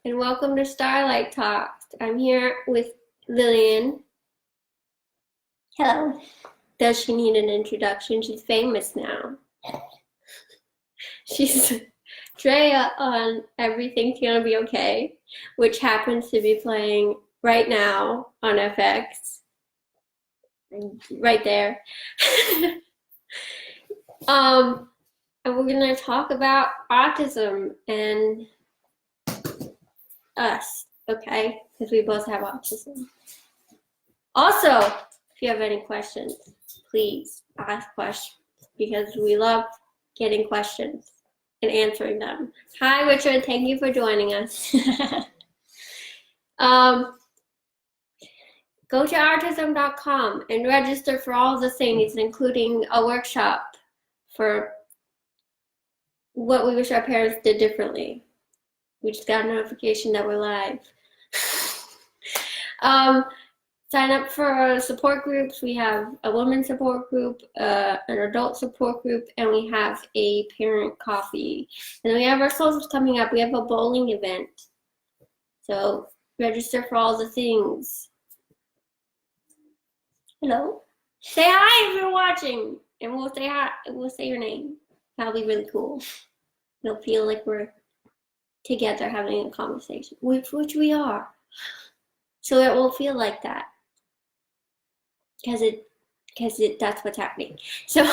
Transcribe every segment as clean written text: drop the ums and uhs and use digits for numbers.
and welcome to Starlight Talks. I'm here with Lillian. Hello. Does she need an introduction? She's famous now. She's Drea on Everything's Gonna Be Okay, which happens to be playing right now on FX. Right there. And we're gonna talk about autism and us, okay? Because we both have autism. Also, if you have any questions, please ask questions because we love getting questions and answering them. Hi, Richard. Thank you for joining us. Go to autism.com and register for all the things, including a workshop for what we wish our parents did differently. We just got a notification that we're live. Sign up for support groups. We have a women's support group, an adult support group, and we have a parent coffee. And then we have our socials coming up. We have a bowling event. So register for all the things. Hello. Say hi if you're watching, and we'll say hi. We'll say your name. That'll be really cool. You'll feel like we're together having a conversation, which we are. So it will feel like that. Because that's what's happening. So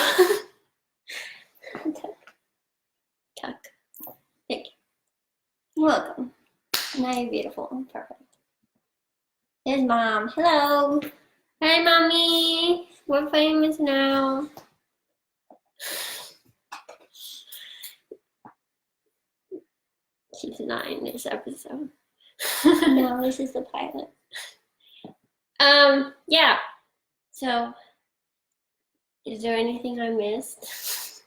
tuck. Thank you. You're welcome. Now you're beautiful. Perfect. There's Mom. Hello. Hi, Mommy. We're famous now. She's not in this episode. No, this is the pilot. Yeah. So, is there anything I missed?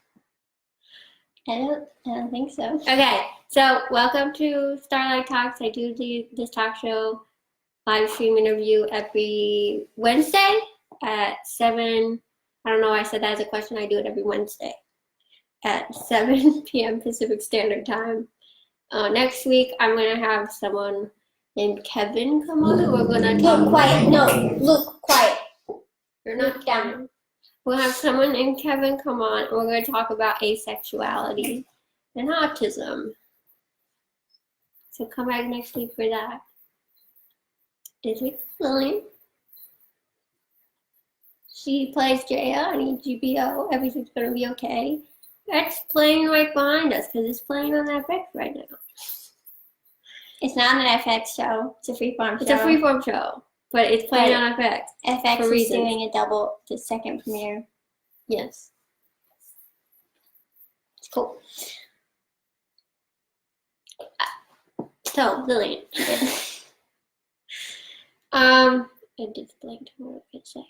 I don't think so. Okay, so welcome to Starlight Talks. I do this talk show live stream interview every Wednesday at 7. I don't know why I said that as a question. I do it every Wednesday at 7 p.m. Pacific Standard Time. Next week, I'm going to have someone named Kevin come on. We're going to talk. Look, quiet. No, look, quiet. You're not down. We'll have someone named Kevin come on, and we're going to talk about asexuality and autism. So come back next week for that. This week, Lillian. She plays Drea on EGBO. Everything's going to be okay. That's playing right behind us because it's playing on FX right now. It's not an FX show. It's a freeform show. It's a freeform show, but it's playing on FX. FX is doing the second premiere. Yes. It's cool. So, Lillian. I just blanked on what I could say.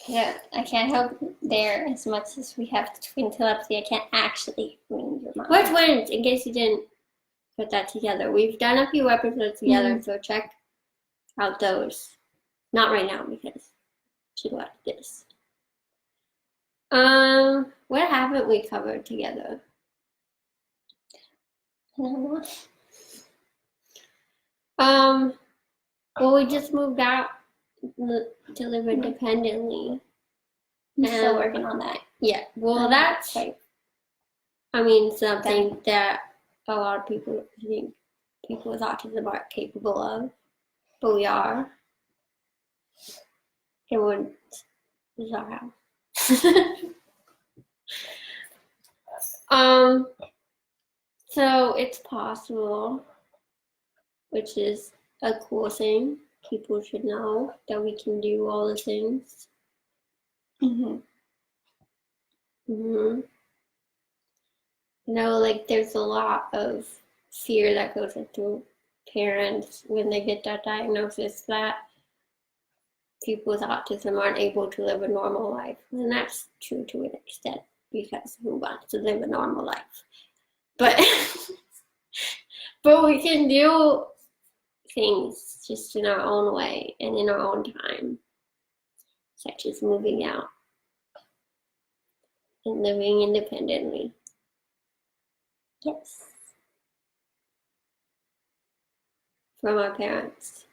Yeah, I can't help there as much as we have twin telepathy. I can't actually read your mind. We're twins, in case you didn't put that together. We've done a few episodes together, so check out those. Not right now because she watched this. What haven't we covered together? I don't know. Well, we just moved out to live independently. I'm still working on that. Yeah, well, that's, something that a lot of people think people with autism aren't capable of, but we are. And this is our house. So it's possible, which is a cool thing. People should know that we can do all the things. There's a lot of fear that goes into parents when they get that diagnosis that people with autism aren't able to live a normal life. And that's true to an extent because who wants to live a normal life? But we can do things just in our own way and in our own time, such as moving out and living independently. Yes. from our parents.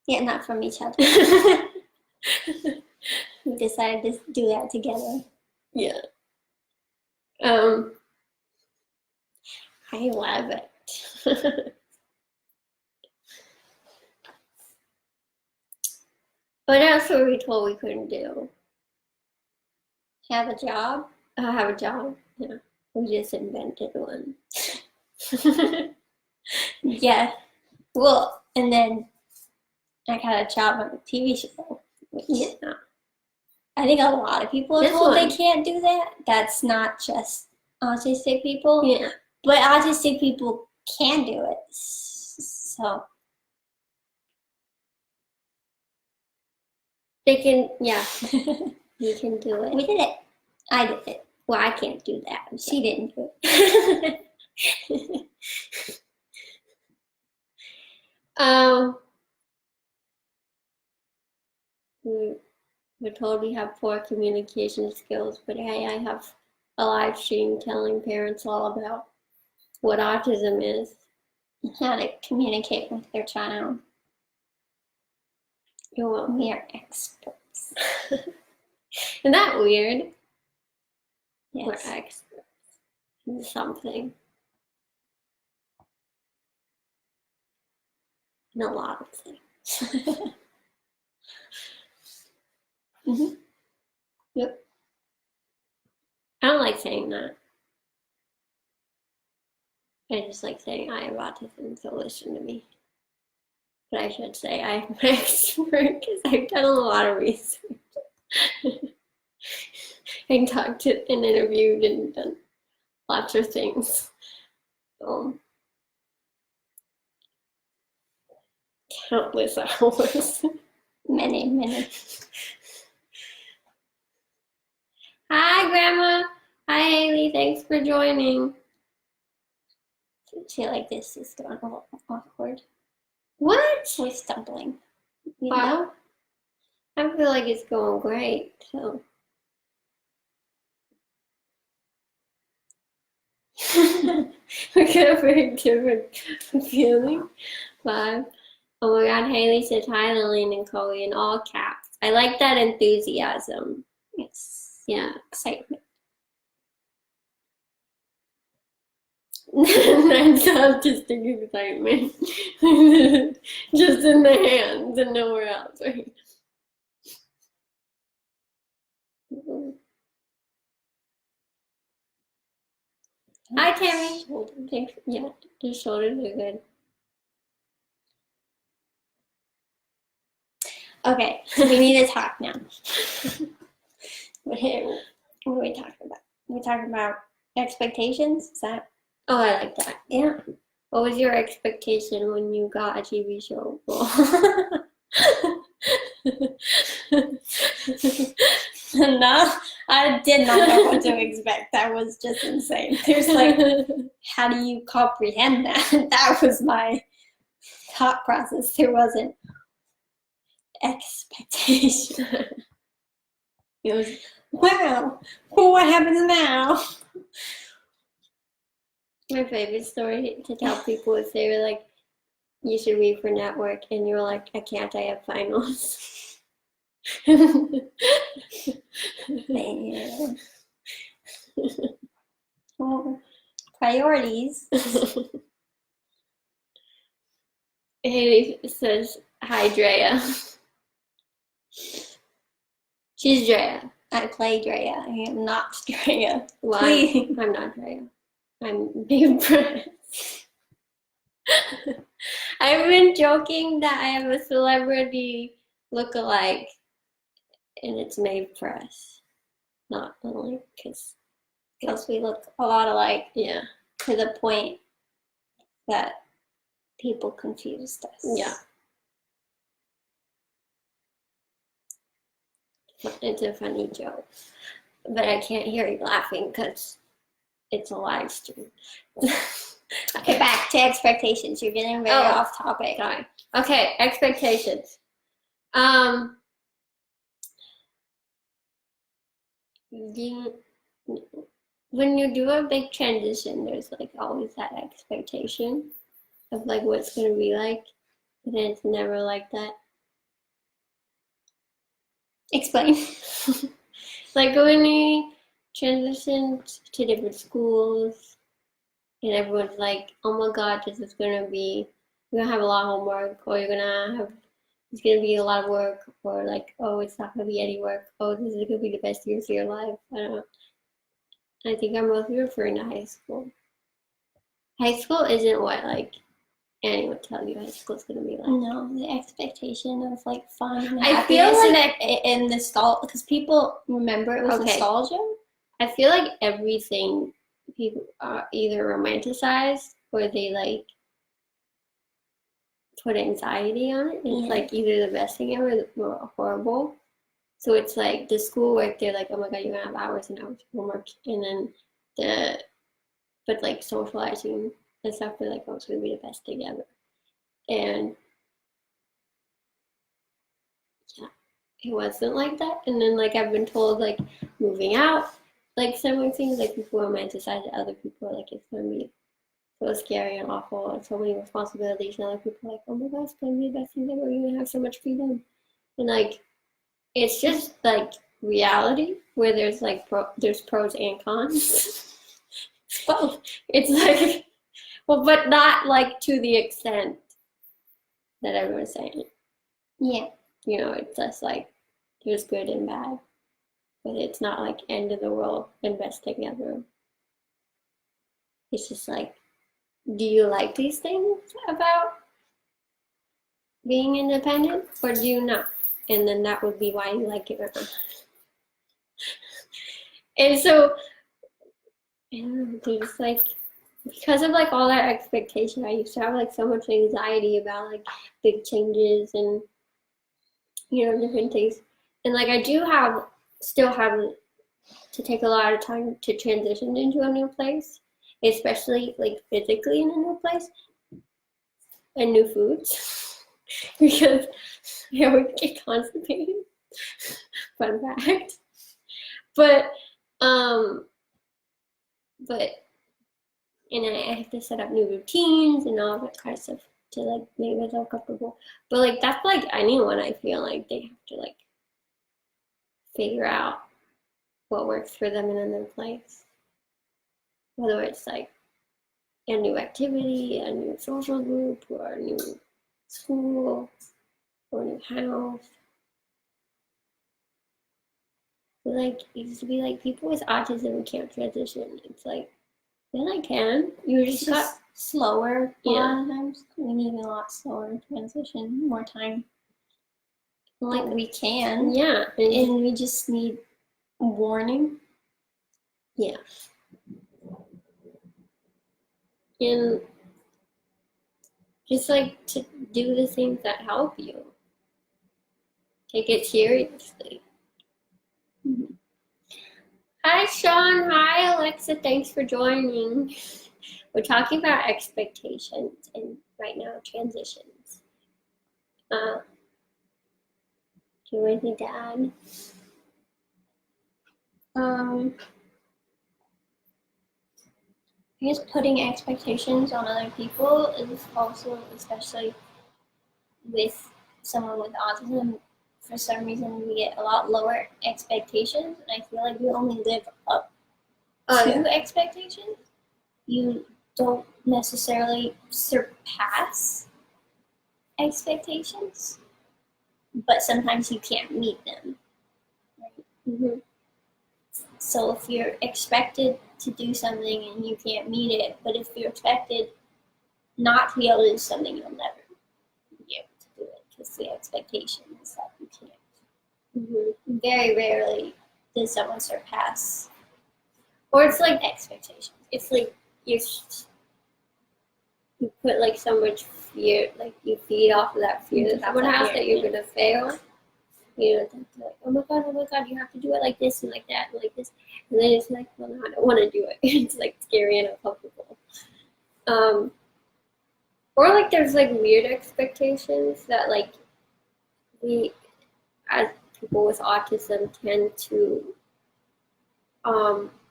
Yeah, not from each other. We decided to do that together. Yeah. I love it. What else were we told we couldn't do? Have a job? Have a job. Yeah. We just invented one. Yeah. Well, and then I got a job on a TV show. Yeah. I think a lot of people are This told they one. can't do that. That's not just autistic people. Yeah. But autistic people can do it. So They can, yeah. You can do it. we did it. I did it. Well, I can't do that. She didn't do it. We're told we have poor communication skills, but hey, I have a live stream telling parents all about what autism is. How to communicate with their child. You're welcome. We are experts. Isn't that weird? Yes. We're experts in something. In a lot of things. Mm-hmm. Yep. I don't like saying that. I just like saying I have autism, so listen to me. But I should say I'm an expert because I've done a lot of research. I talked to and interviewed and done lots of things. Countless hours. Many. Hi, Grandma. Hi, Haley. Thanks for joining. I feel like this is going a little awkward. What? We're stumbling. You Wow. know? I feel like it's going great. So. We got a very different feeling. Vibe. Oh my God, Haley says hi, Lillian and Chloe in all caps. I like that enthusiasm. It's Yeah. excitement. That's autistic excitement. Just in the hands and nowhere else. Right? Hi, Tammy. Thanks. Yeah, your shoulders are good. Okay, so we need to talk now. What are we talking about? We're talking about expectations? Is that? Oh, I like that. Yeah. What was your expectation when you got a TV show? No, I did not know what to expect. That was just insane. There's like, how do you comprehend that? That was my thought process. There wasn't expectation. It was, wow, what happens now? My favorite story to tell people is they were like, you should read for network, and you were like, I can't, I have finals. Man. Well, priorities. Haley says, hi, Drea. She's Drea. I play Drea. I am not Drea. Well, Please. I'm not Drea. I'm Big Press. I've been joking that I have a celebrity look-alike, and it's Maeve Press. Not only because We look a lot alike, yeah, to the point that people confused us. yeah. It's a funny joke, but I can't hear you laughing because it's a live stream. Okay, back to expectations. You're getting very off topic. Sorry. Okay, expectations. When you do a big transition, there's like always that expectation. of like what it's gonna be like, but then it's never like that. Explain. Like when we transitioned to different schools, and everyone's like, "Oh my God, this is gonna be. You're gonna have a lot of homework, or you're gonna have. It's gonna be a lot of work, or like, oh, it's not gonna be any work. Oh, this is gonna be the best years of your life." I don't know. I think I'm mostly referring to high school. High school isn't what like anyone tell you high school's gonna be like. No, the expectation of like fun and I feel happiness like and nostalgia, because people remember it was Okay. nostalgia. I feel like everything people either romanticize or they like put anxiety on it. It's Yeah. like either the best thing ever or horrible. So it's like the schoolwork, they're like, oh my God, you're gonna have hours and hours of homework. And then but like socializing and stuff, they're like, oh, it's gonna be the best thing ever. And yeah, it wasn't like that. And then like I've been told like moving out, like similar things, like people romanticize it, other people are like it's gonna be so scary and awful and so many responsibilities, and other people are like, oh my God, it's gonna be the best thing ever, you're gonna have so much freedom. And like it's just like reality where there's like there's pros and cons. Both. It's like well, but not like to the extent that everyone's saying. Yeah. You know, it's just like there's good and bad, but it's not like end of the world and best thing ever. It's just like, do you like these things about being independent or do you not? And then that would be why you like it or not. And so, I don't know, there's like, because of like all that expectation, I used to have like so much anxiety about like big changes and you know different things. And like I do still have to take a lot of time to transition into a new place, especially like physically in a new place and new foods because I would get constipated. Fun fact. But but and I have to set up new routines and all that kind of stuff to like make myself comfortable. But like that's like anyone, I feel like they have to like figure out what works for them in a new place. Whether it's like a new activity, a new social group, or a new school, or a new house. But like it used to be like people with autism can't transition. It's like yeah, I can. You just got slower. A Yeah. lot of times we need a lot slower transition, more time. Like we can, yeah, and we just need warning. yeah. And just like to do the things that help you. Take it seriously. Mhm. Hi, Sean. Hi, Alexa. Thanks for joining. We're talking about expectations and right now transitions. Do you have anything to add? I guess putting expectations on other people is also, especially with someone with autism, for some reason we get a lot lower expectations, and I feel like we only live up to expectations. You don't necessarily surpass expectations, but sometimes you can't meet them. Right? Mm-hmm. So if you're expected to do something and you can't meet it, but if you're expected not to be able to do something, you'll never be able to do it because the expectation is that you can't. Mm-hmm. Very rarely does someone surpass, Or it's like expectations. it's like you put like so much fear, like you feed off of that fear that someone has that you're gonna fail. You know, they're like, oh my God, you have to do it like this and like that and like this. And then it's like, well, no, I don't want to do it. It's like scary and uncomfortable. Or like there's like weird expectations that like we, as people with autism, tend to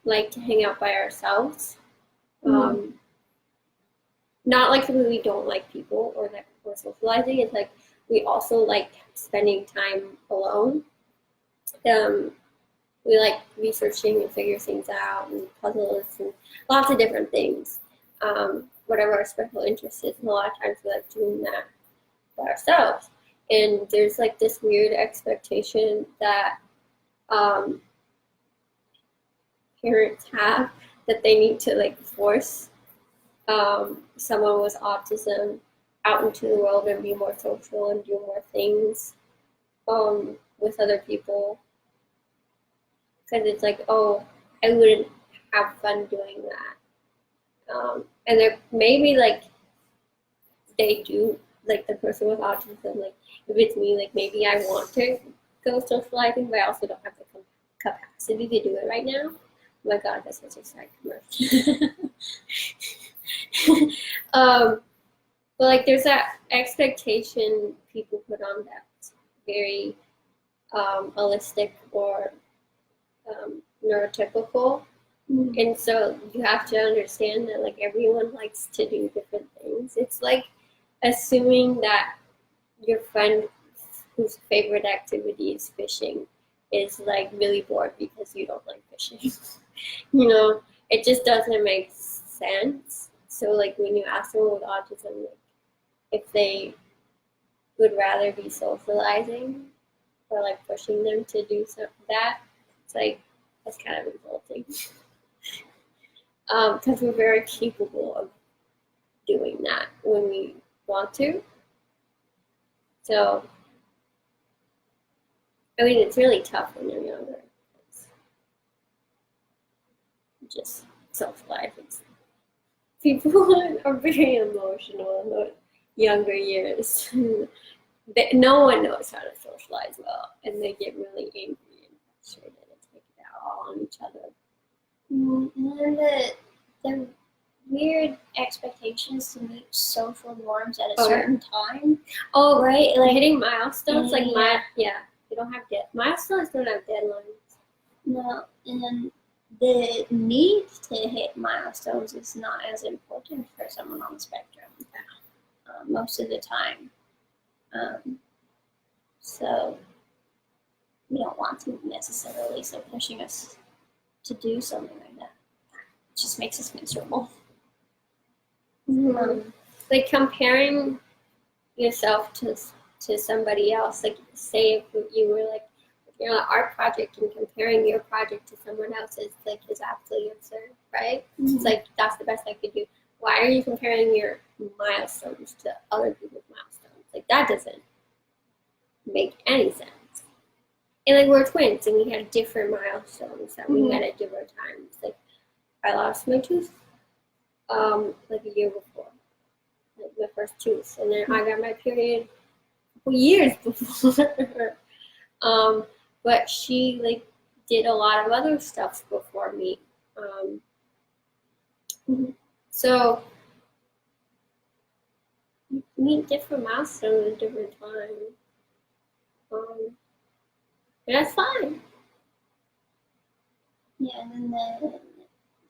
like to hang out by ourselves. not like we don't like people or that we're socializing. It's like we also like spending time alone. We like researching and figure things out and puzzles and lots of different things. Whatever our special interest is, and a lot of times we like doing that by ourselves. And there's like this weird expectation that parents have that they need to like force someone with autism out into the world and be more social and do more things with other people. Because it's like, oh, I wouldn't have fun doing that. And they're maybe like they do, like the person with autism, like if it's me, like maybe I want to go socializing, but I also don't have the capacity to do it right now. Oh my God, that's such a sad commercial. But like there's that expectation people put on that's very holistic or neurotypical. And so you have to understand that like everyone likes to do different things. It's like assuming that your friend whose favorite activity is fishing is like really bored because you don't like fishing. You know, it just doesn't make sense. So like when you ask someone with autism like if they would rather be socializing or like pushing them to do that, it's like that's kind of insulting. Because we're very capable of doing that when we want to. So, I mean, it's really tough when you're younger. It's just socializing. People are very emotional in the younger years. No one knows how to socialize well, and they get really angry and frustrated and take it out all on each other. And then the weird expectations to meet social norms at a certain time. Oh, right, like hitting milestones, like you don't have milestones don't have deadlines. No, and then the need to hit milestones is not as important for someone on the spectrum most of the time. So we don't want to necessarily, so pushing us to do something like that just makes us miserable. Like comparing yourself to somebody else, like say if you were like if you're on an art project and comparing your project to someone else's is absolutely absurd, right? It's like that's the best I could do. Why are you comparing your milestones to other people's milestones? Like that doesn't make any sense. And like we're twins and we had different milestones that we met at different times. Like I lost my tooth like a year before, like my first tooth, and then I got my period a couple years before. But she like did a lot of other stuff before me. So you meet different milestones at different times. And that's fine. Yeah, and then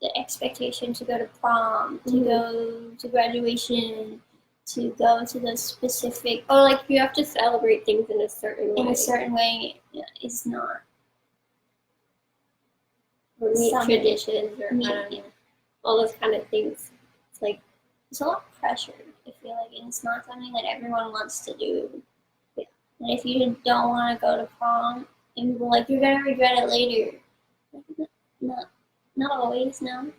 the expectation to go to prom, to go to graduation, to go to the specific, or like you have to celebrate things in a certain way is not. Or meet traditions or I don't know, all those kind of things. It's like it's a lot of pressure. I feel like, and it's not something that everyone wants to do. Yeah. And if you don't want to go to prom, and people are like you're gonna regret it later. Not always. No.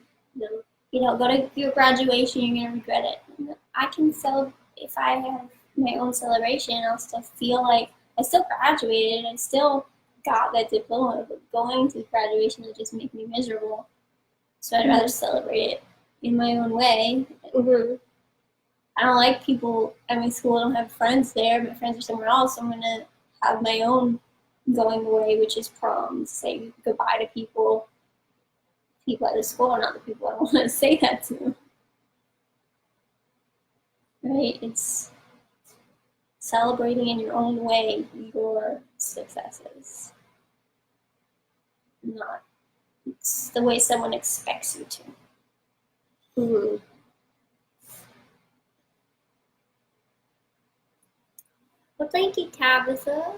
You know, go to your graduation, you're gonna regret it. I can celebrate if I have my own celebration. I'll still feel like I still graduated. I still got that diploma, but going to graduation would just make me miserable. So I'd rather celebrate it in my own way. I don't like people at my school. I don't have friends there. My friends are somewhere else. So I'm gonna have my own going away, which is prom. Say goodbye to people at the school, not the people I want to say that to. Right? It's celebrating in your own way your successes. Not it's the way someone expects you to. Well, thank you, Tabitha.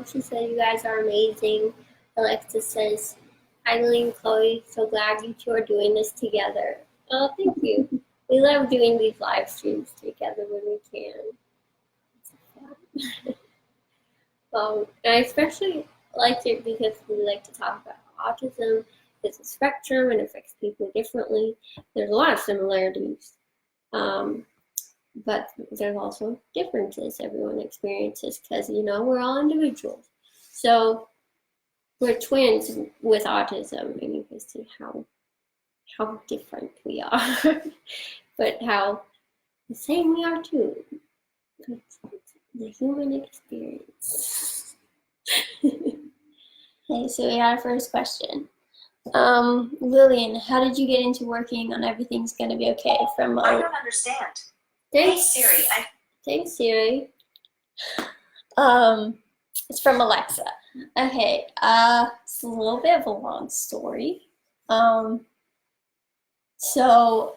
She said you guys are amazing. Alexa says, "Hi, Lillian and Chloe. So glad you two are doing this together." Oh, thank you. We love doing these live streams together when we can. And I especially like it because we like to talk about autism. It's a spectrum and affects people differently. There's a lot of similarities, but there's also differences everyone experiences because, we're all individuals. So we're twins with autism, and you can see how different we are, but how the same we are too. It's the human experience. Okay, so we got our first question. Lillian, how did you get into working on Everything's Gonna Be Okay from I don't understand. Thanks, Hey Siri. Thanks, Siri. It's from Alexa. Okay, it's a little bit of a long story. So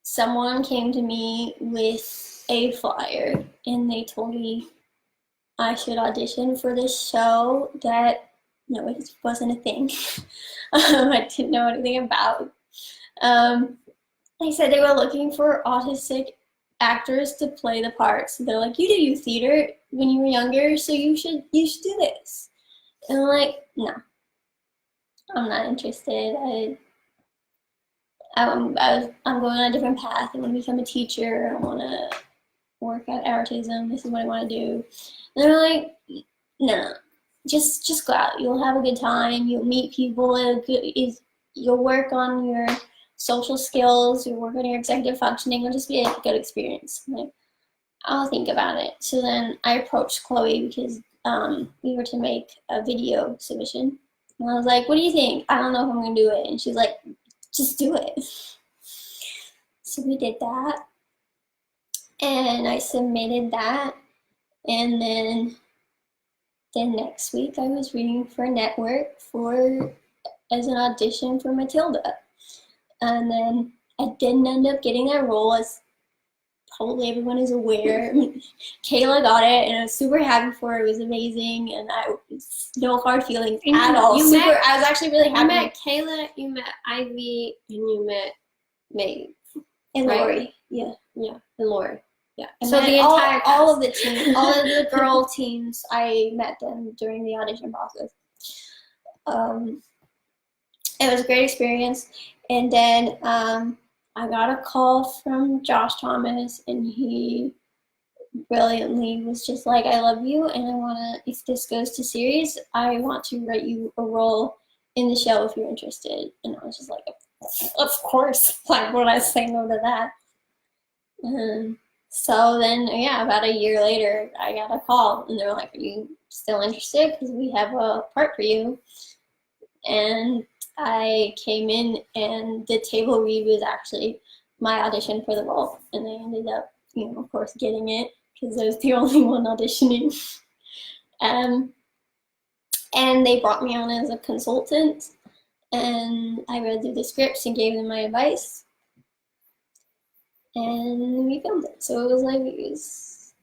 someone came to me with a flyer and they told me I should audition for this show that, no, it wasn't a thing. I didn't know anything about. They said they were looking for autistic actors to play the parts. So they're like, you did youth theater when you were younger, so you should do this. And I'm like, no, I'm not interested. I'm going on a different path. I want to become a teacher. I want to work at autism. This is what I want to do. And they're like, no, just go out. You'll have a good time. You'll meet people. You'll work on your social skills. You'll work on your executive functioning. It'll just be a good experience. I'm like, I'll think about it. So then I approached Chloe because we were to make a video submission. And I was like, what do you think? I don't know if I'm going to do it. And she's like, just do it. So we did that. And I submitted that. And then the next week I was reading for a network as an audition for Matilda. And then I didn't end up getting that role, as probably everyone is aware. Kayla got it, and I was super happy for her. It was amazing, and no hard feelings at all. I was actually really happy. You met Kayla, you met Ivy, and you met Maeve. And right? Lori. Yeah, and Lori. Yeah. And so the entire all of the team, all of the girl teams, I met them during the audition process. It was a great experience. And then I got a call from Josh Thomas, and he brilliantly was just like, I love you, and I want to, if this goes to series, I want to write you a role in the show if you're interested. And I was just like, of course. Like, would I say no to that? So then, yeah, about a year later, I got a call, and they're like, are you still interested? Because we have a part for you. And I came in, and the table read was actually my audition for the role. And I ended up, of course, getting it, because I was the only one auditioning. And they brought me on as a consultant, and I read through the scripts and gave them my advice. And we filmed it. So it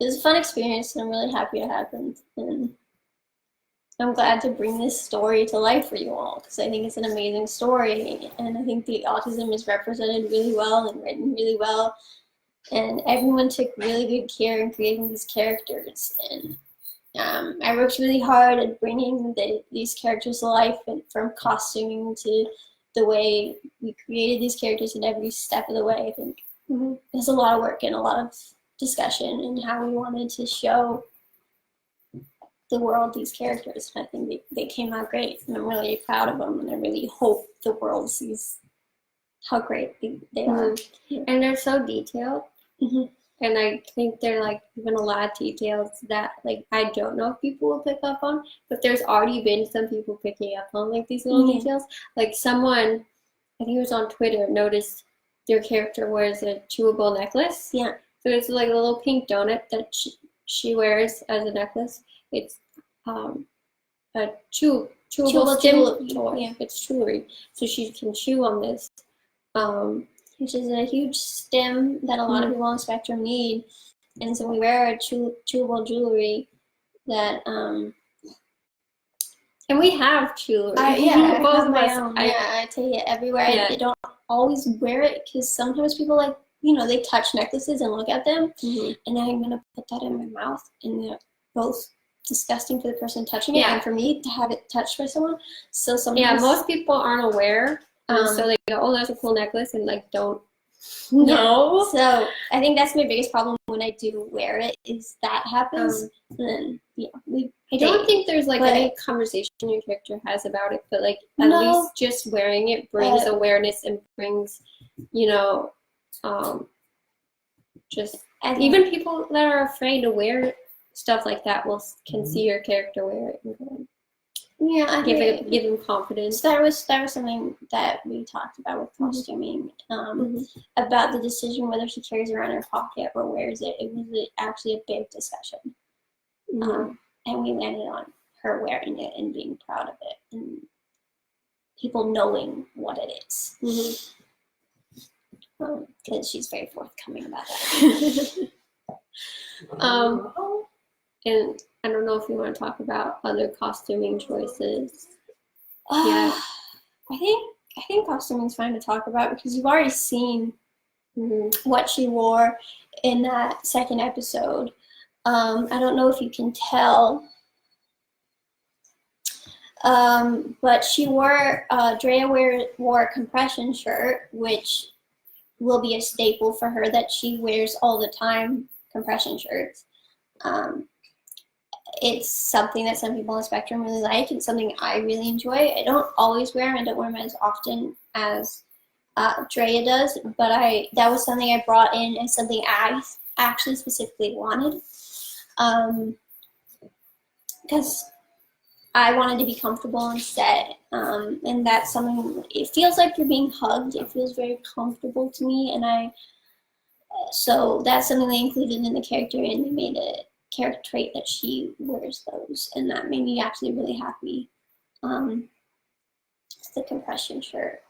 was a fun experience, and I'm really happy it happened. And I'm glad to bring this story to life for you all, because I think it's an amazing story, and I think the autism is represented really well and written really well, and everyone took really good care in creating these characters. And I worked really hard at bringing these characters to life, and from costuming to the way we created these characters in every step of the way. I think there's a lot of work and a lot of discussion in how we wanted to show the world these characters, and I think they came out great, and I'm really proud of them, and I really hope the world sees how great they are. And they're so detailed, and I think they're like even a lot of details that like I don't know if people will pick up on, but there's already been some people picking up on like these little details. Like someone, I think it was on Twitter, noticed their character wears a chewable necklace. Yeah. So it's like a little pink donut that she wears as a necklace. It's a chewable stem toy. Yeah, it's jewelry. So she can chew on this, which is a huge stem that a lot of people on the spectrum need. And so we wear a chewable jewelry that And we have jewelry. I Both have of my us. own. I take it everywhere. Yeah. I don't always wear it because sometimes people like, you know, they touch necklaces and look at them, and I'm gonna put that in my mouth, and they're both disgusting for the person touching it, and for me to have it touched by someone. So sometimes, most people aren't aware, so they go, "Oh, that's a cool necklace," and like don't know. So I think that's my biggest problem when I do wear it is that happens. Then I don't think there's like any conversation your character has about it, but like at least just wearing it brings awareness and brings, you know, just even people that are afraid to wear stuff like that can see your character wear it and give them confidence. That was something that we talked about with costuming, about the decision whether she carries it around in her pocket or wears it. It was actually a big discussion, and we landed on her wearing it and being proud of it, and people knowing what it is. Because she's very forthcoming about that. And I don't know if you want to talk about other costuming choices. I think costuming is fine to talk about because you've already seen what she wore in that second episode. I don't know if you can tell, but she wore Drea wore a compression shirt, which will be a staple for her that she wears all the time. Compression shirts. It's something that some people on the spectrum really like. It's something I really enjoy. I don't always wear them. I don't wear them as often as Drea does, but that was something I brought in as something I actually specifically wanted, because I wanted to be comfortable on set, and that's something. It feels like you're being hugged. It feels very comfortable to me, and so that's something they included in the character, and they made a character trait that she wears those, and that made me actually really happy. It's the compression shirt,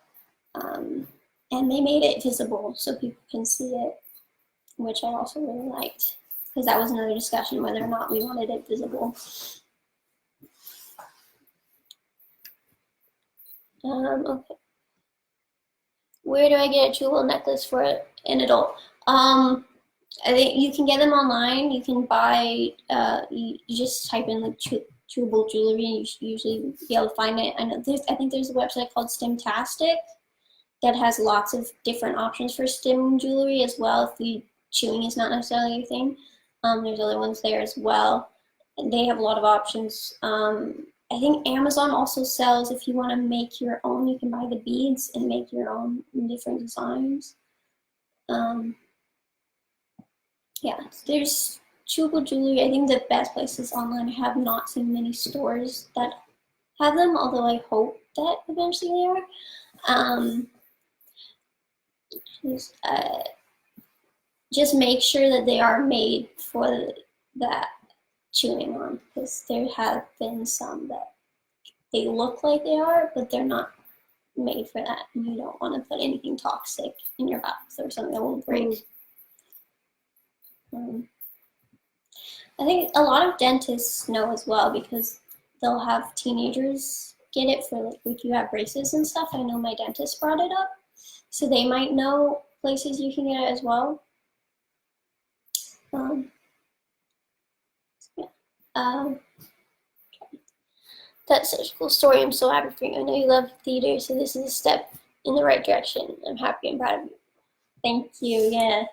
and they made it visible so people can see it, which I also really liked, because that was another discussion whether or not we wanted it visible. Okay. Where do I get a chewable necklace for an adult? I think you can get them online. You can buy, you just type in like chewable jewelry and you should usually be able to find it. I think there's a website called Stimtastic that has lots of different options for stim jewelry as well if chewing is not necessarily your thing. There's other ones there as well. And they have a lot of options. I think Amazon also sells, if you want to make your own, you can buy the beads and make your own different designs. Yeah, there's chewable jewelry. I think the best place is online. I have not seen many stores that have them, although I hope that eventually they are. Just make sure that they are made for that chewing on, because there have been some that they look like they are, but they're not made for that. You don't want to put anything toxic in your box or something that will break. I think a lot of dentists know as well, because they'll have teenagers get it for like if you have braces and stuff. I know my dentist brought it up, so they might know places you can get it as well. That's such a cool story. I'm so happy for you. I know you love theater, so this is a step in the right direction. I'm happy and proud of you. Thank you. Yeah,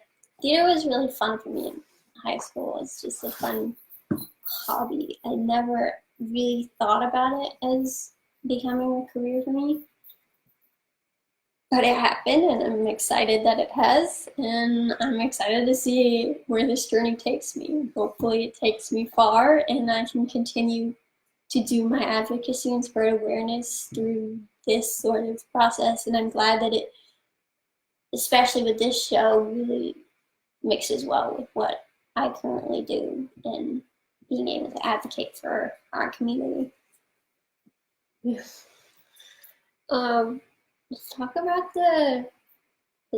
theater was really fun for me in high school. It's just a fun hobby. I never really thought about it as becoming a career for me, but it happened, and I'm excited that it has, and I'm excited to see where this journey takes me. Hopefully it takes me far, and I can continue to do my advocacy and spread awareness through this sort of process. And I'm glad that it, especially with this show, really mixes well with what I currently do and being able to advocate for our community. Yes. Let's talk about the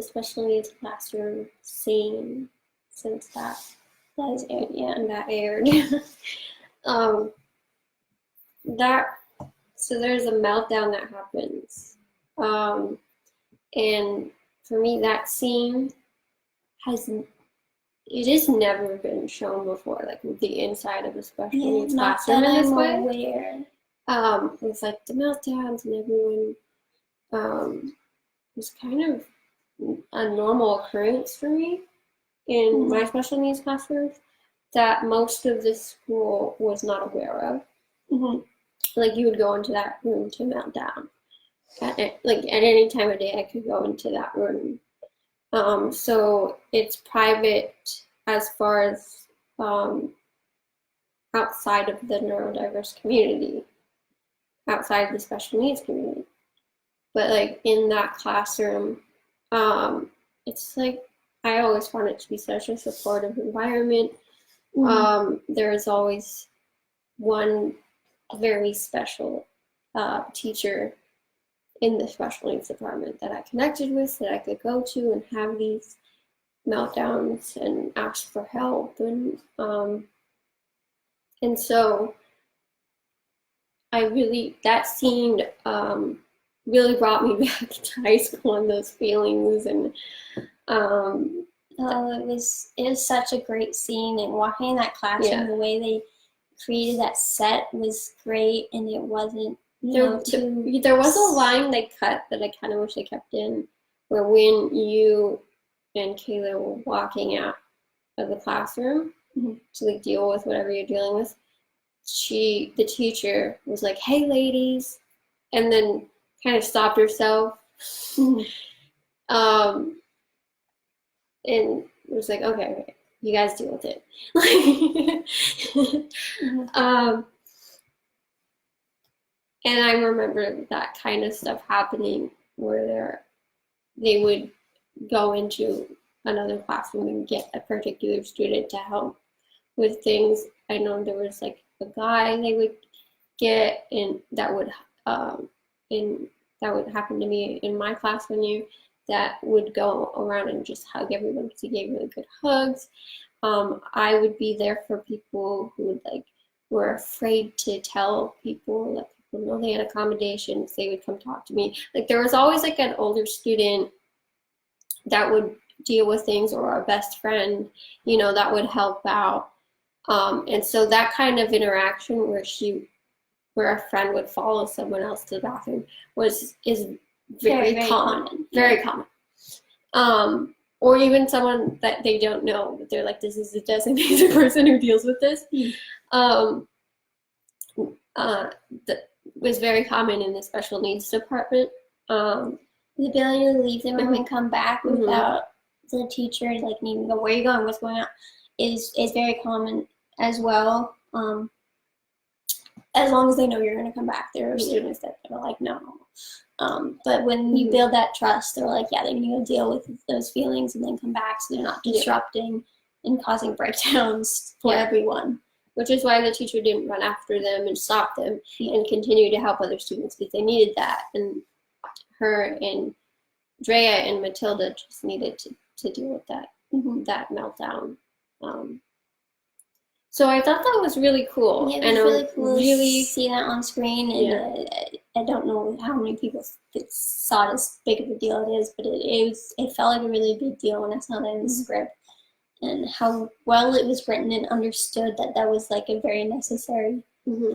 special needs classroom scene, since that That is it, yeah. that aired. That so there's a meltdown that happens, and for me that scene has never been shown before, like the inside of a special needs classroom in this way. Aware. It's like the meltdowns and everyone was kind of a normal occurrence for me in my special needs classrooms that most of the school was not aware of. Like you would go into that room to melt down. At any time of day, I could go into that room. So it's private as far as outside of the neurodiverse community, outside of the special needs community. But like in that classroom, it's like I always found it to be such a supportive environment. There is always one very special teacher in the special needs department that I connected with, that I could go to and have these meltdowns and ask for help, and so that scene really brought me back to high school and those feelings, and it was such a great scene, and walking in that classroom, the way they created that set was great, and it wasn't there was a line they cut that I kind of wish they kept in, where when you and Kayla were walking out of the classroom to like deal with whatever you're dealing with, the teacher was like, "Hey ladies," and then kind of stopped herself and was like, okay, you guys deal with it. And I remember that kind of stuff happening where they would go into another classroom and get a particular student to help with things. I know there was like a guy they would get, and that would happen to me in my class one year, that would go around and just hug everyone because he gave really good hugs. I would be there for people who were afraid to tell people, let people know they had accommodations. They would come talk to me. Like there was always like an older student that would deal with things, or our best friend, that would help out. And so that kind of interaction where a friend would follow someone else to the bathroom is very common. Very common. Or even someone that they don't know, but they're like, this is a designated person who deals with this. That was very common in the special needs department. The ability to leave them and come back without the teacher needing to know where you're going, what's going on, is very common as well. As long as they know you're going to come back. There are students that are like, no. But when you build that trust, they're like, yeah, they're going to deal with those feelings and then come back, so they're not disrupting and causing breakdowns for everyone. Which is why the teacher didn't run after them and stop them and continue to help other students, because they needed that. And her and Drea and Matilda just needed to deal with that that meltdown. So I thought that was really cool. Yeah, it was really cool to see that on screen. And I don't know how many people saw it as big of a deal it is, but it felt like a really big deal when I saw that in the script. And how well it was written and understood that was like a very necessary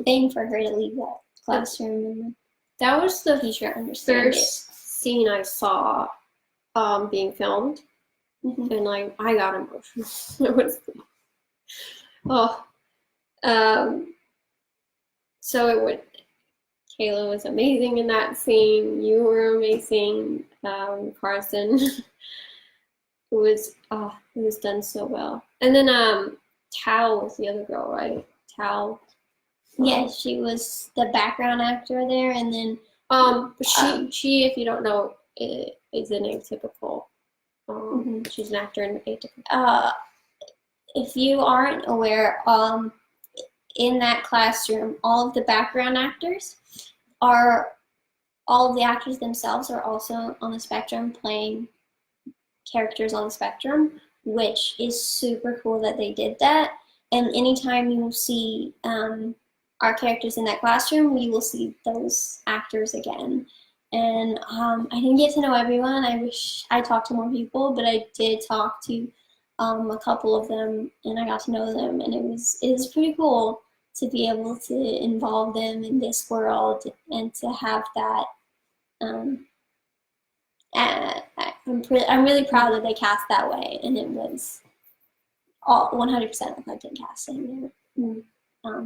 thing for her to leave that classroom. And that was the teacher understood first scene I saw being filmed. And I got emotional. It was Kayla was amazing in that scene. You were amazing. Carson it was done so well. And then Tal was the other girl, right? Tal. Yeah, she was the background actor there, and then she, if you don't know, is an atypical. She's an actor in atypical. If you aren't aware, in that classroom, all of the background actors all of the actors themselves are also on the spectrum, playing characters on the spectrum. which is super cool that they did that. And anytime you see our characters in that classroom, you will see those actors again. And I didn't get to know everyone. I wish I talked to more people, but I did talk to a couple of them, and I got to know them, and it was pretty cool to be able to involve them in this world and to have that. I'm really proud that they cast that way, and it was all 100% authentic casting. I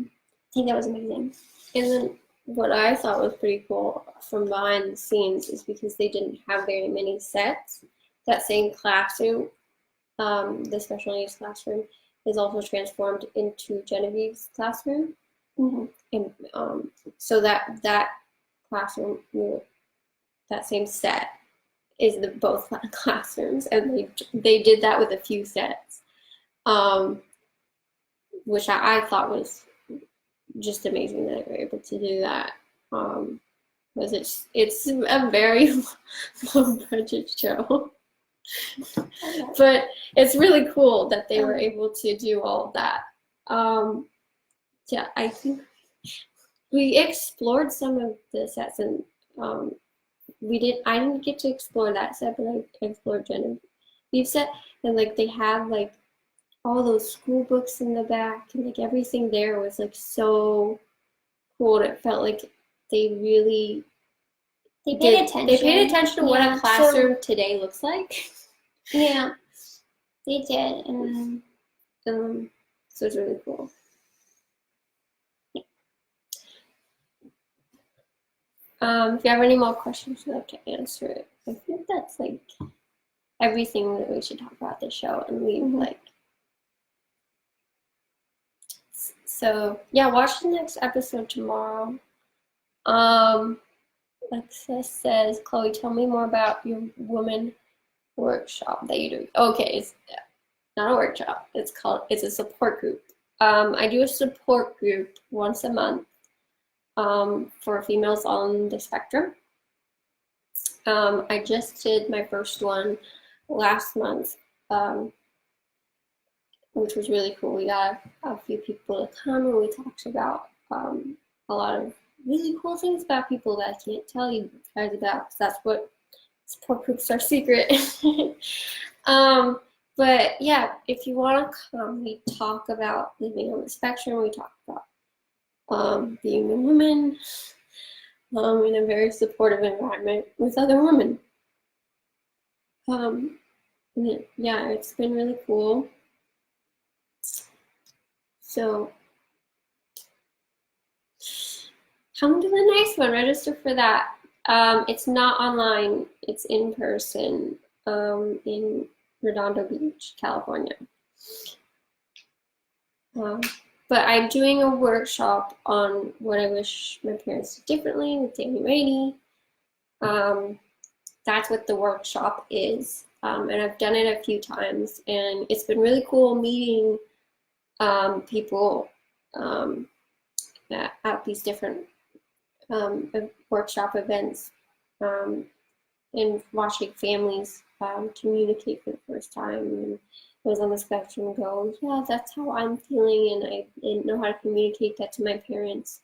think that was amazing. And then what I thought was pretty cool from behind the scenes is because they didn't have very many sets. That same classroom, the special needs classroom, is also transformed into Genevieve's classroom. Mm-hmm. And so that classroom, that same set, is both classrooms, and they did that with a few sets, which I thought was just amazing that they were able to do that. Because it's a very low budget show. But it's really cool that they were able to do all of that. Yeah, I think we explored some of the sets, and I didn't get to explore that set, but I explored Genevieve's set, and like they have like all those school books in the back, and like everything there was like so cool. It felt like they really paid attention. They paid attention to what a classroom today looks like. Yeah, they did, and so it's really cool. If you have any more questions, you'd like to answer it. I think that's like everything that we should talk about this show, and leave like. So yeah, watch the next episode tomorrow. Alexis says, Chloe, tell me more about your woman workshop that you do. Okay, it's not a workshop. It's a support group. I do a support group once a month for females on the spectrum. I just did my first one last month, which was really cool. We got a few people to come, and we talked about a lot of really cool things about people that I can't tell you guys about, because that's what support groups are secret. But yeah, if you want to come, we talk about living on the spectrum. We talk about being a woman in a very supportive environment with other women. Yeah, it's been really cool. So come to the next one. Register for that. It's not online. It's in person in Redondo Beach, California. But I'm doing a workshop on what I wish my parents did differently with Danny Rainey. That's what the workshop is. And I've done it a few times, and it's been really cool meeting people at these different workshop events, and watching families communicate for the first time, and those on the spectrum go, yeah, that's how I'm feeling, and I didn't know how to communicate that to my parents.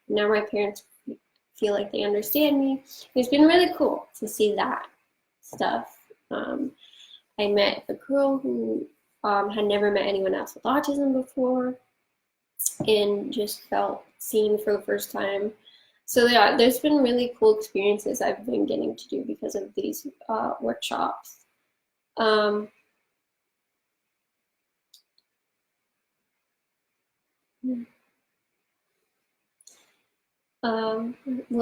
Now my parents feel like they understand me. It's been really cool to see that stuff. I met a girl who had never met anyone else with autism before, and just felt seen for the first time. So yeah, there's been really cool experiences I've been getting to do because of these workshops. Will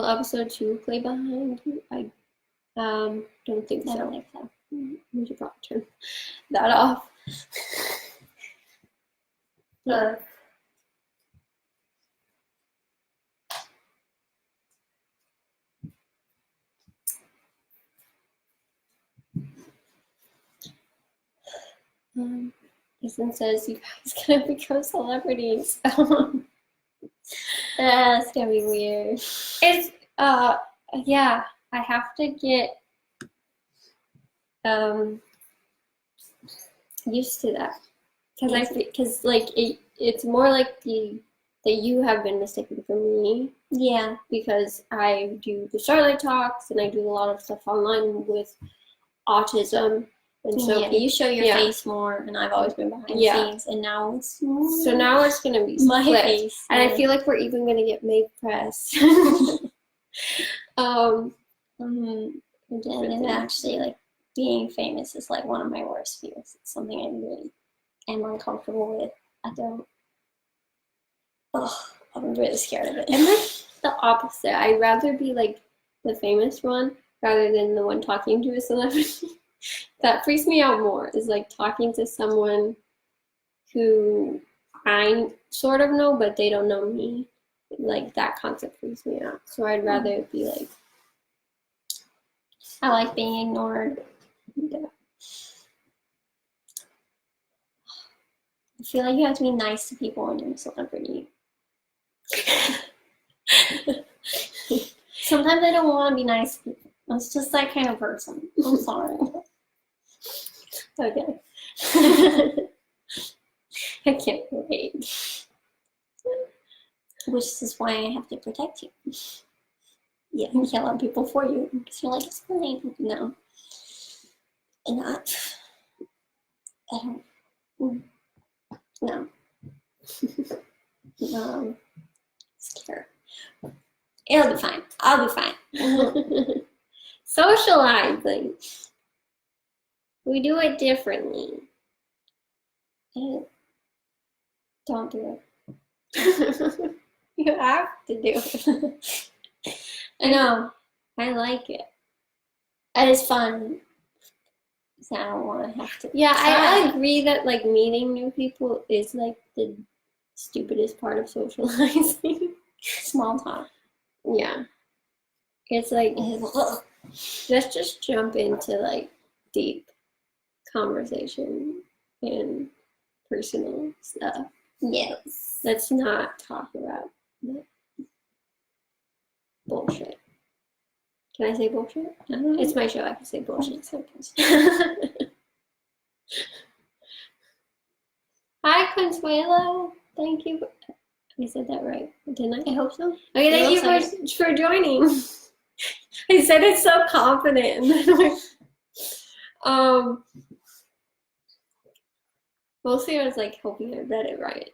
episode 2 play behind you? I don't think so. I don't think so. We should probably turn that off. Ethan says you guys gonna become celebrities. That's gonna be weird. It's yeah, I have to get used to that because like it's more like that you have been mistaken for me. Yeah. Because I do the Starlight talks and I do a lot of stuff online with autism, and so you show your face more, and I've always been behind the scenes, and now it's so now it's gonna be my split. face, and I feel like we're even gonna get made press. And actually, like, being famous is like one of my worst fears. It's something I really am uncomfortable with. I'm really scared of it. I'm like the opposite. I'd rather be like the famous one rather than the one talking to a celebrity. That freaks me out more, is like talking to someone who I sort of know, but they don't know me. Like that concept freaks me out. So I'd rather be like, I like being ignored. yeah. I feel like you have to be nice to people when you're a celebrity. Sometimes I don't want to be nice to people. It's just that kind of person. I'm sorry. Okay. I can't wait. Which is why I have to protect you. Yeah, I yell at people for you because you're like, it's fine. No. And not. I don't. No. Scared. It'll be fine. I'll be fine. Socializing. We do it differently. Don't do it. You have to do it. I know. I like it. It is fun. So I don't want to have to. Yeah, I agree that like meeting new people is like the stupidest part of socializing. Small talk. Yeah. It's like, let's just jump into like deep conversation and personal stuff. Yes. Let's not talk about bullshit. Can I say bullshit? It's my show. I can say bullshit. Hi, Consuelo. Thank you. I said that right, didn't I? I hope so. Okay, thank you for joining. I said it so confident. Mostly I was like hoping I read it right.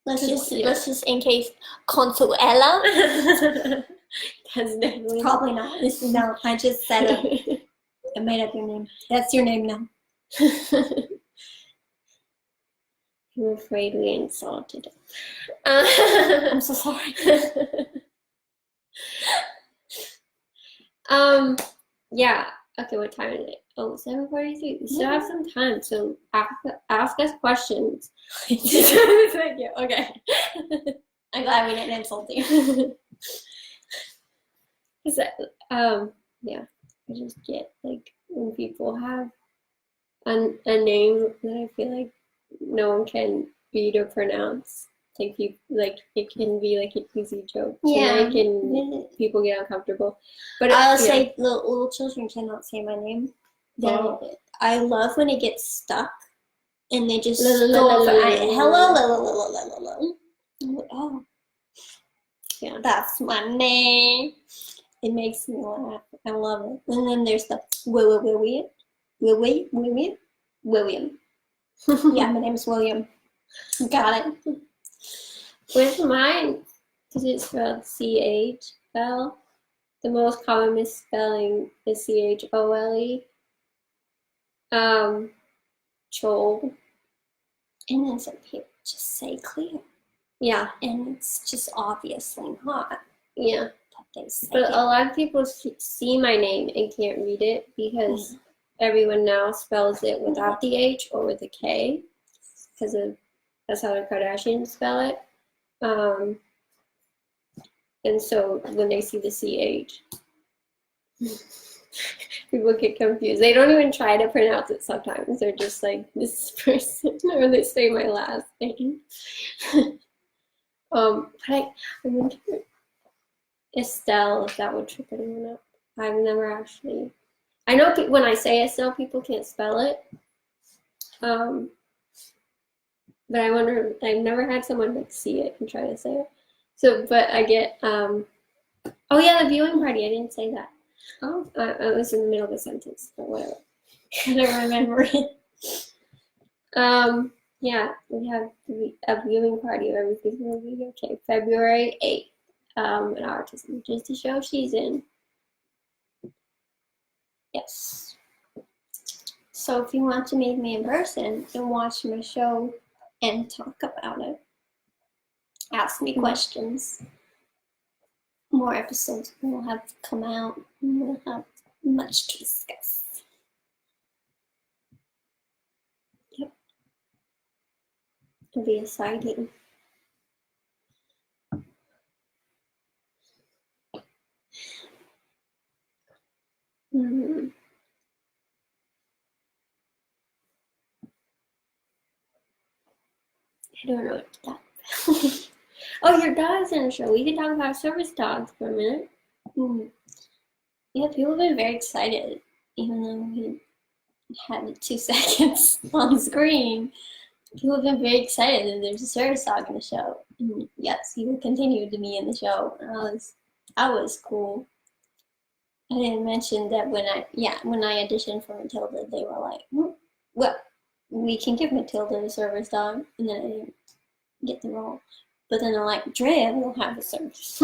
Let's just in case Consuela. That's definitely probably not. No, I just said it. I made up your name. That's your name now. I'm afraid we insulted him. I'm so sorry. Yeah. Okay, what time is it? Oh, 7:43. We still have some time, so ask us questions. Thank you. Okay. I'm glad we didn't insult you. Yeah, I just get like when people have a name that I feel like no one can read or pronounce. Like people, like it can be like an easy joke. Yeah, people get uncomfortable. But I'll say little children cannot say my name. I love when it gets stuck and they just go over. Hello. Oh, yeah, that's my name. It makes me laugh. I love it. And then there's the William. Yeah, my name's William. Got it. With mine, because it's spelled CHL, the most common misspelling is CHOLE. Chol. And then some people just say clear. Yeah. And it's just obviously not. Yeah. But a lot of people see my name and can't read it because everyone now spells it without the H or with a K, because that's how the Kardashians spell it. And so when they see the CH, people get confused. They don't even try to pronounce it sometimes. They're just like, this person, or they say my last name. But I wonder, Estelle, if that would trip anyone up. I've never actually, I know when I say Estelle, people can't spell it. But I wonder, I've never had someone like see it and try to say it. So, but I get, oh yeah, the viewing party, I didn't say that. Oh, I was in the middle of a sentence, but whatever. I don't remember it. Yeah, we have a viewing party of everything will be okay. February 8th, at Autism, which is the show she's in. Yes. So if you want to meet me in person and watch my show and talk about it, ask me questions, more episodes will have come out and we'll have much to discuss. Yep. It'll be exciting. I don't know what to talk about. Oh, your dog's in the show. We can talk about service dogs for a minute. Yeah, people have been very excited, even though we had 2 seconds on screen. People have been very excited that there's a service dog in the show. And yes, he will continue to be in the show. And that was cool. I didn't mention that when I auditioned for Matilda, they were like, well, we can give Matilda a service dog, and then I didn't get the role. But then they're like, Drea will have a service.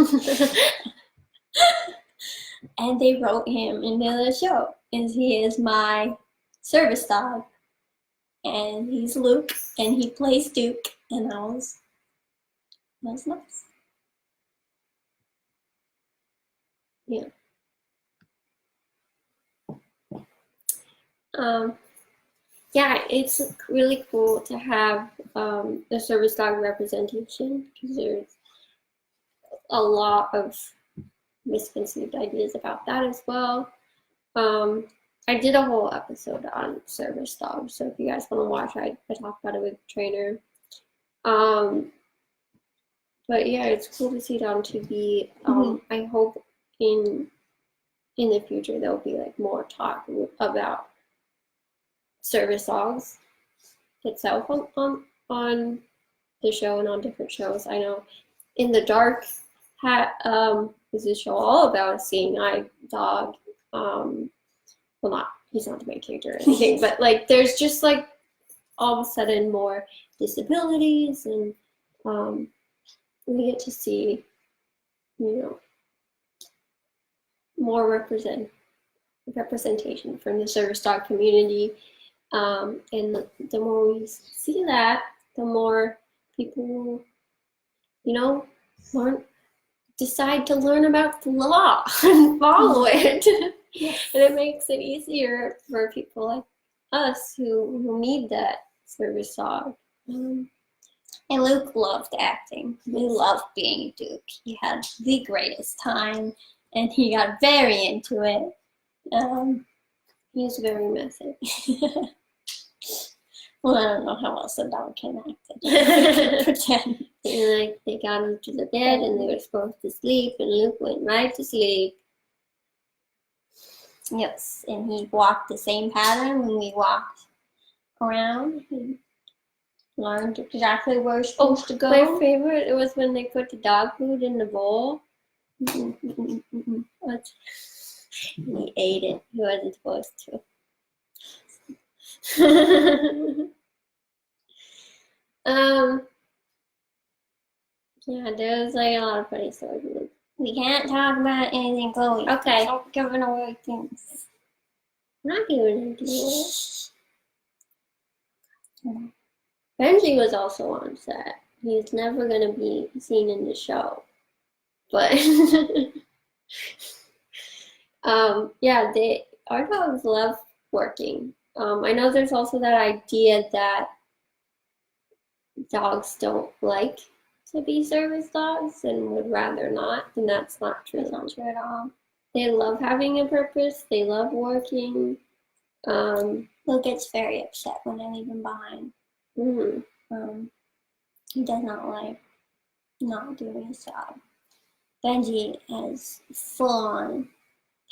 And they wrote him into the show, and he is my service dog. And he's Luke, and he plays Duke, and that was nice. Yeah. Yeah, it's really cool to have the service dog representation because there's a lot of misconceived ideas about that as well. I did a whole episode on service dogs, so if you guys want to watch, I talk about it with the trainer. But yeah, it's cool to see it on TV. I hope in the future there'll be like more talk about service dogs itself on the show and on different shows. I know In the Dark is a show all about a seeing eye dog. Well, he's not the main character or anything, but like there's just like all of a sudden more disabilities, and we get to see, more representation from the service dog community. And the more we see that, the more people, decide to learn about the law and follow it. Yes. And it makes it easier for people like us who need that service dog. And Luke loved acting. He loved being Duke. He had the greatest time, and he got very into it. He's very messy. Well, I don't know how else a dog can act. Pretend. And like they got him to the bed, and they were supposed to sleep, and Luke went right to sleep. Yes, and he walked the same pattern when we walked around. He learned exactly where we're supposed to go. My favorite, it was when they put the dog food in the bowl. What? He ate it. He wasn't supposed to. Yeah, there's like a lot of funny stories. We can't talk about anything, Chloe. Okay. Stop giving away things. I'm not giving anything away. Benji was also on set. He's never gonna be seen in the show, but yeah, our dogs love working. I know there's also that idea that dogs don't like to be service dogs and would rather not, and that's not true. That's not true at all. They love having a purpose. They love working. Luke gets very upset when I leave him behind. He does not like not doing his job. Benji has full-on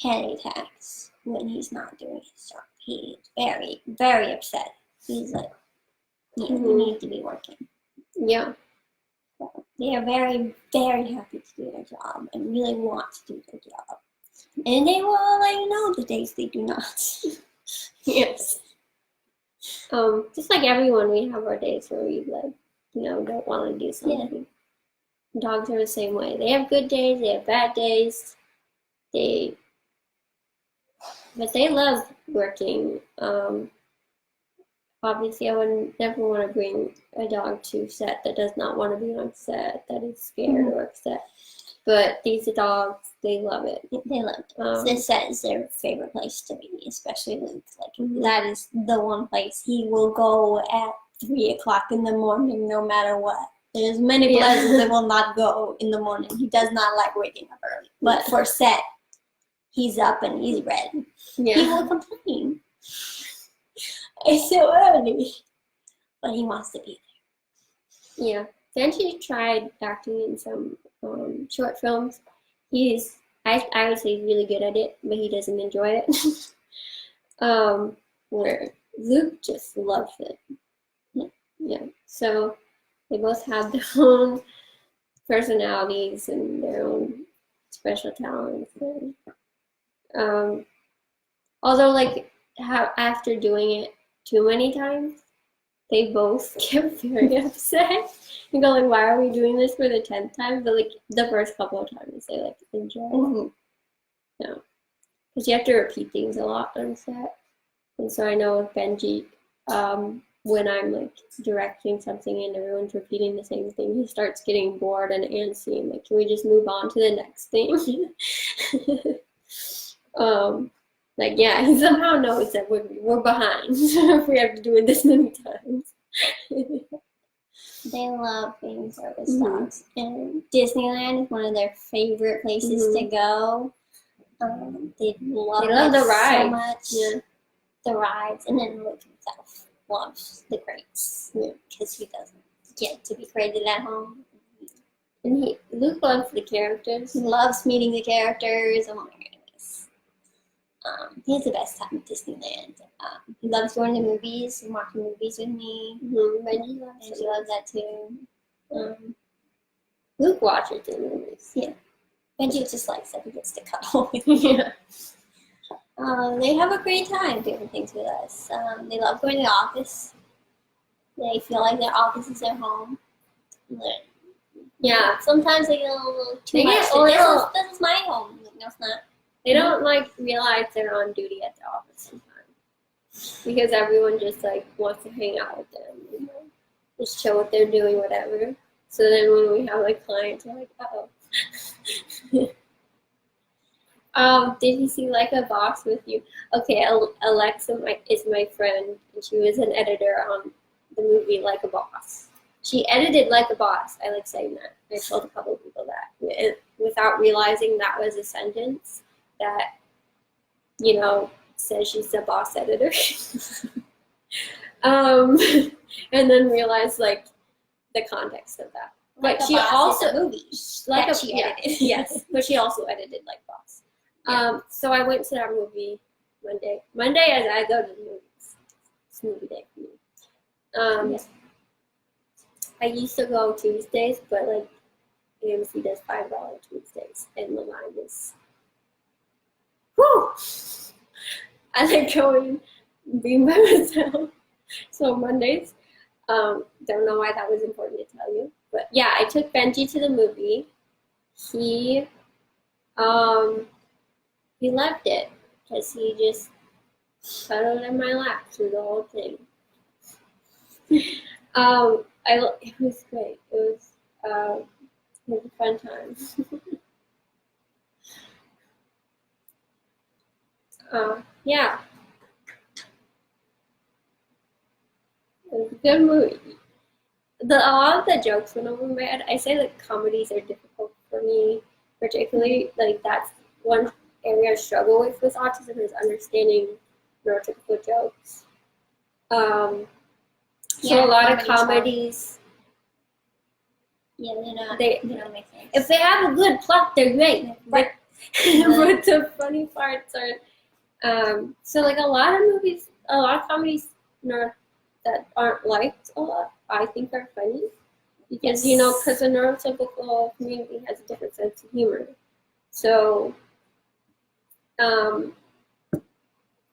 panic attacks when he's not doing his job. He's very, very upset. He's like, yeah, we need to be working. Yeah. So they are very, very happy to do their job and really want to do their job. And they will let you know the days they do not. Yes. Just like everyone, we have our days where we like, don't want to do something. Yeah. Dogs are the same way. They have good days, they have bad days. But they love working. Obviously, I would never want to bring a dog to set that does not want to be on set, that is scared or upset. But these dogs, they love it. They love it. The set is their favorite place to be, especially Luke. Like that is the one place he will go at 3:00 in the morning, no matter what. There's many places that will not go in the morning. He does not like waking up early. But for set, he's up and he's ready. Yeah. He will complain. It's so early. But he wants to be there. Yeah. Benji tried acting in some short films. I would say he's really good at it, but he doesn't enjoy it. Where Luke just loves it. Yeah. So they both have their own personalities and their own special talents. And, although, like, after doing it too many times, they both get very upset and go like, "Why are we doing this for the 10th time?" But like the first couple of times, they like enjoy it. Yeah, because you have to repeat things a lot on set, and so I know with Benji, when I'm like directing something and everyone's repeating the same thing, he starts getting bored and antsy. And like, can we just move on to the next thing? Like, yeah, he somehow knows that we're behind if we have to do it this many times. They love being service dogs, and Disneyland is one of their favorite places to go. They love the rides so much. Yeah. The rides, and then Luke himself loves the crates because he doesn't get to be crated at home. And Luke loves the characters. He loves meeting the characters. Oh my goodness. He has the best time at Disneyland. He loves going to movies and watching movies with me. Benji loves that too. Luke watches the movies. Yeah. Benji just likes that he gets to cuddle with me. Yeah. They have a great time doing things with us. They love going to the office. They feel like their office is their home. Yeah. Sometimes they get a little too much. This is my home. No, it's not. They don't like realize they're on duty at the office sometimes because everyone just like wants to hang out with them, just chill what they're doing, whatever. So then when we have like clients, we're like, did you see Like a Boss with you? Okay, Alexa is my friend, and she was an editor on the movie Like a Boss. She edited Like a Boss. I like saying that. I told a couple of people that without realizing that was a sentence that, says she's the boss editor. And then realized like the context of that. Like but she also movies she edited. Yes, but she also edited Like Boss. Yeah. So I went to that movie Monday. As I go to the movies. It's movie day for me. I used to go Tuesdays, but like AMC does $5 Tuesdays, and the line is. Whew! I like going being by myself. So Mondays, don't know why that was important to tell you, but yeah, I took Benji to the movie. He loved it because he just cuddled in my lap through the whole thing. It was great. It was a fun time. Yeah. It was a good movie. A lot of the jokes went over my head. I say that comedies are difficult for me, particularly like that's one area I struggle with autism is understanding neurotypical jokes. So a lot of comedies. Yeah, they don't make sense. If they have a good plot, they're great. Right. But the funny parts are, so like a lot of comedies that aren't liked a lot, I think are funny. Because, because the neurotypical community has a different sense of humor. So,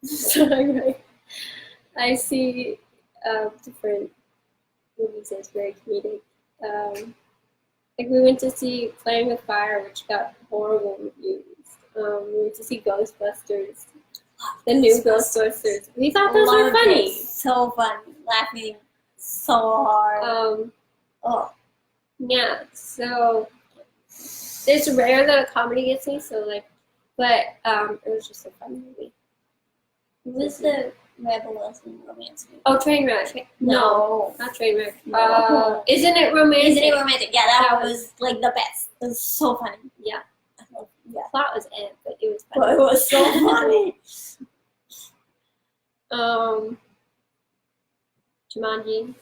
so I see different movies as very comedic. Like we went to see Playing with Fire, which got horrible reviews. We went to see Ghostbusters, the new Ghostbusters. We thought those were funny. So funny, laughing so hard. Yeah. So it's rare that a comedy gets me. So but it was just a fun movie. What was the Rebel romance movie? Oh, Trainwreck. No, not Trainwreck. No. Isn't it romantic? Isn't it romantic? Yeah, that was like the best. It was so funny. Yeah. Yeah. Plot was it, but it was funny. But it was so funny. Jumanji.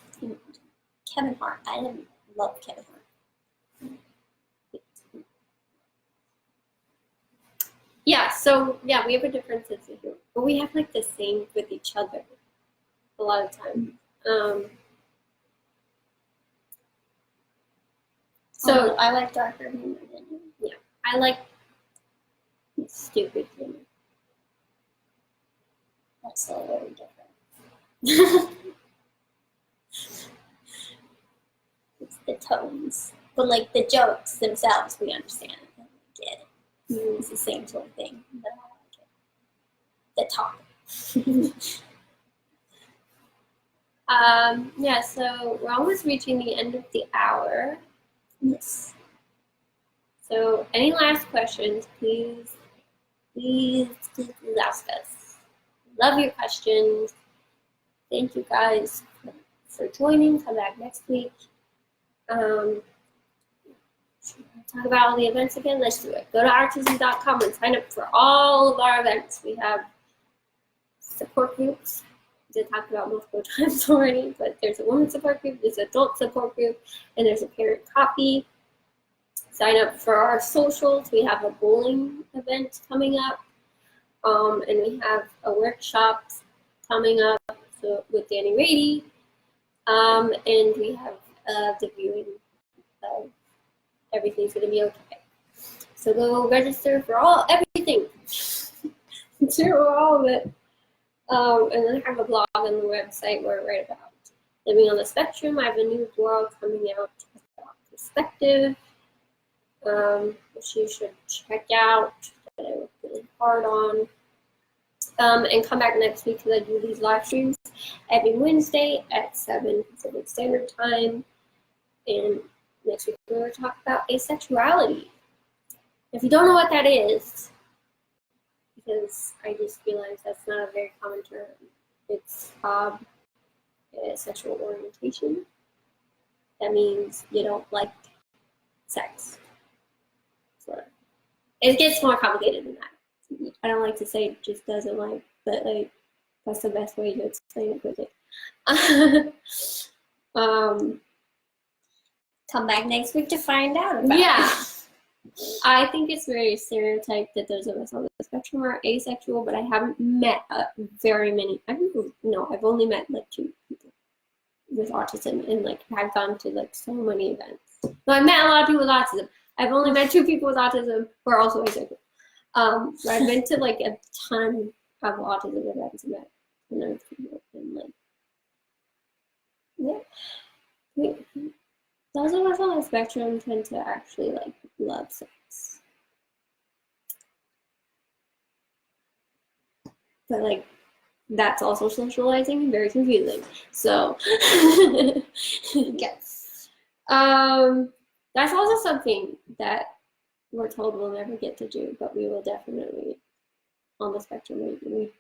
Kevin Hart. I didn't love Kevin Hart. Yeah, so yeah, we have a different sense of humor, but we have like the same with each other a lot of times. So I like darker humor than you. Yeah, I like stupid humor. That's so very different. It's the tones, but like the jokes themselves, we understand. We get it. It's the same sort of thing, but I like it. The topic. Yeah, so we're almost reaching the end of the hour. Yes. So any last questions, please ask us. Love your questions. Thank you guys for joining. Come back next week. Talk about all the events again. Let's do it. Go to autism.com and sign up for all of our events. We have support groups. We did talk about multiple times already, but there's a women's support group, there's an adult support group, and there's a parent coffee. Sign up for our socials. We have a bowling event coming up, and we have a workshop coming up with Danny Rady, and we have the viewing of Everything's Gonna Be Okay. So go register for everything. Do all of it. And then I have a blog on the website where I write about living on the spectrum. I have a new blog coming out about perspective, which you should check out, that I work really hard on. And come back next week because I do these live streams every Wednesday at 7 Pacific Standard Time. And next week we're going to talk about asexuality. If you don't know what that is, because I just realized that's not a very common term. It's sexual orientation. That means you don't like sex. So it gets more complicated than that. I don't like to say just doesn't like, but like that's the best way to explain it quickly. Come back next week to find out about it. I think it's very stereotyped that those of us on the spectrum are asexual, but I haven't met very many. I've only met like 2 people with autism, and like I've gone to like so many events. No, I've met a lot of people with autism. I've only met 2 people with autism who are also asexual. But I've been to like a ton of autism events and met other people, and like those of us on the spectrum tend to actually like love sex. But like that's also socializing and very confusing. So Yes. That's also something that we're told we'll never get to do, but we will definitely on the spectrum we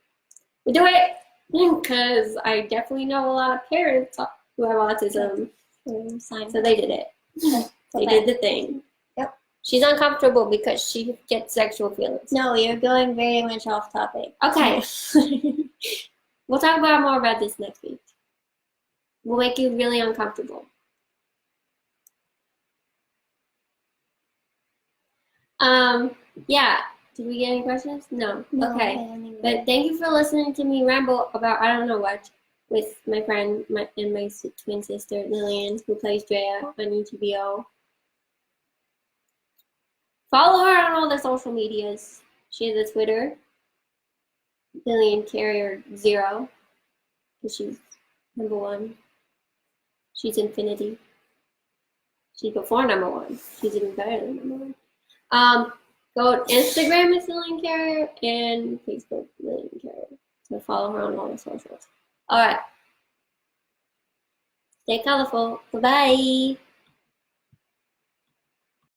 do it, because I definitely know a lot of parents who have autism. So they did it. They did the thing. Yep. She's uncomfortable because she gets sexual feelings. No, you're going very much off topic. Okay. We'll talk more about this next week. We'll make you really uncomfortable. Yeah. Did we get any questions? No. No, Okay. anyway. But thank you for listening to me ramble about I don't know what with my friend and my twin sister Lillian, who plays Drea on HBO. Follow her on all the social medias. She has a Twitter, Lillian Carrier 0, because she's number 1. She's infinity. She's before number 1. She's even better than number 1. Go to Instagram is Lillian Carrier and Facebook Lillian Carrier. So follow her on all the socials. All right. Stay colorful. Bye-bye.